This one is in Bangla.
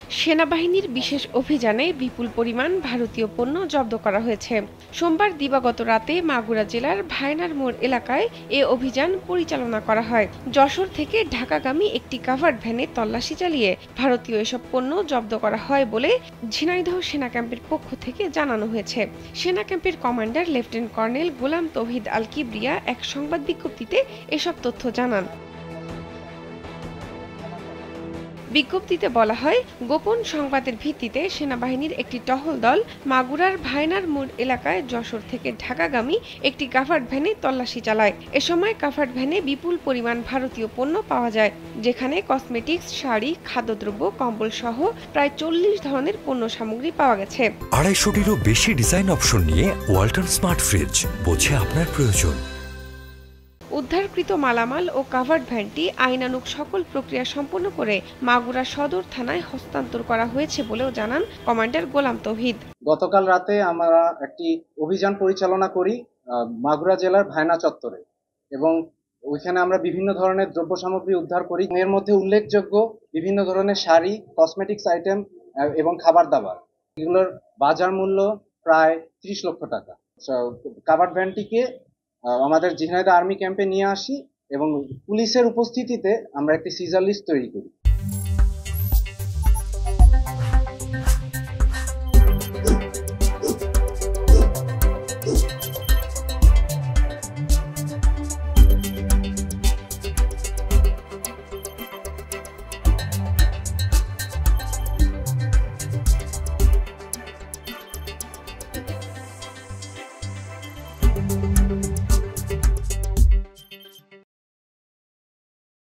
সেনাবাহিনীর বিশেষ অভিযানে বিপুল পরিমাণ ভারতীয় পণ্য জব্দ করা হয়েছে। সোমবার দিবাগত রাতে মাগুরা জেলার ভায়নার মোড় এলাকায় এ অভিযান পরিচালনা করা হয়। যশোর থেকে ঢাকাগামী একটি কাভার্ড ভ্যানে তল্লাশি চালিয়ে ভারতীয় এসব পণ্য জব্দ করা হয় বলে ঝিনাইদহ সেনা ক্যাম্পের পক্ষ থেকে জানানো হয়েছে। সেনা ক্যাম্পের কমান্ডার লেফটেন্যান্ট কর্নেল গোলাম তৌহিদ আল কিবরিয়া এক সংবাদ বিজ্ঞপ্তিতে এসব তথ্য জানান। বিজ্ঞপ্তিতে বলা হয়, গোপন সংবাদের ভিত্তিতে সেনাবাহিনীর একটি টহল দল মাগুরার ভায়নার মোড় এলাকায় যশোর থেকে ঢাকাগামী একটি কাভার্ড ভ্যানে তল্লাশি চালায়। এ সময় কাভার্ড ভ্যানে বিপুল পরিমাণ ভারতীয় পণ্য পাওয়া যায়, যেখানে কসমেটিক্স, শাড়ি, খাদ্যদ্রব্য, কম্বল সহ প্রায় ৪০ ধরনের পণ্য সামগ্রী পাওয়া গেছে। ২৫০টিরও বেশি ডিজাইন অপশন নিয়ে ওয়ালটন স্মার্ট ফ্রিজ, বোঝে আপনার প্রয়োজন। উদ্ধারকৃত মালামাল ও কাভার্ড ভ্যানটি আইনানুগ সকল প্রক্রিয়া সম্পন্ন করে মাগুরা সদর থানায় হস্তান্তর করা হয়েছে বলেও জানান কমান্ডার গোলাম তৌহিদ। গতকাল রাতে আমরা একটি অভিযান পরিচালনা করি মাগুরা জেলার ভায়না চত্বরে, এবং ওইখানে আমরা বিভিন্ন ধরনের দ্রব্য সামগ্রী উদ্ধার করি। এর মধ্যে উল্লেখযোগ্য বিভিন্ন ধরনের শাড়ি, কসমেটিক্স আইটেম এবং খাবার দাবার। এগুলোর বাজার মূল্য প্রায় ৩০ লক্ষ টাকা। কাভার্ড ভ্যানটিকে আমাদের ঝিনাইদহ আর্মি ক্যাম্পে নিয়ে আসি এবং পুলিশের উপস্থিতিতে আমরা একটি সিজার লিস্ট তৈরি করি।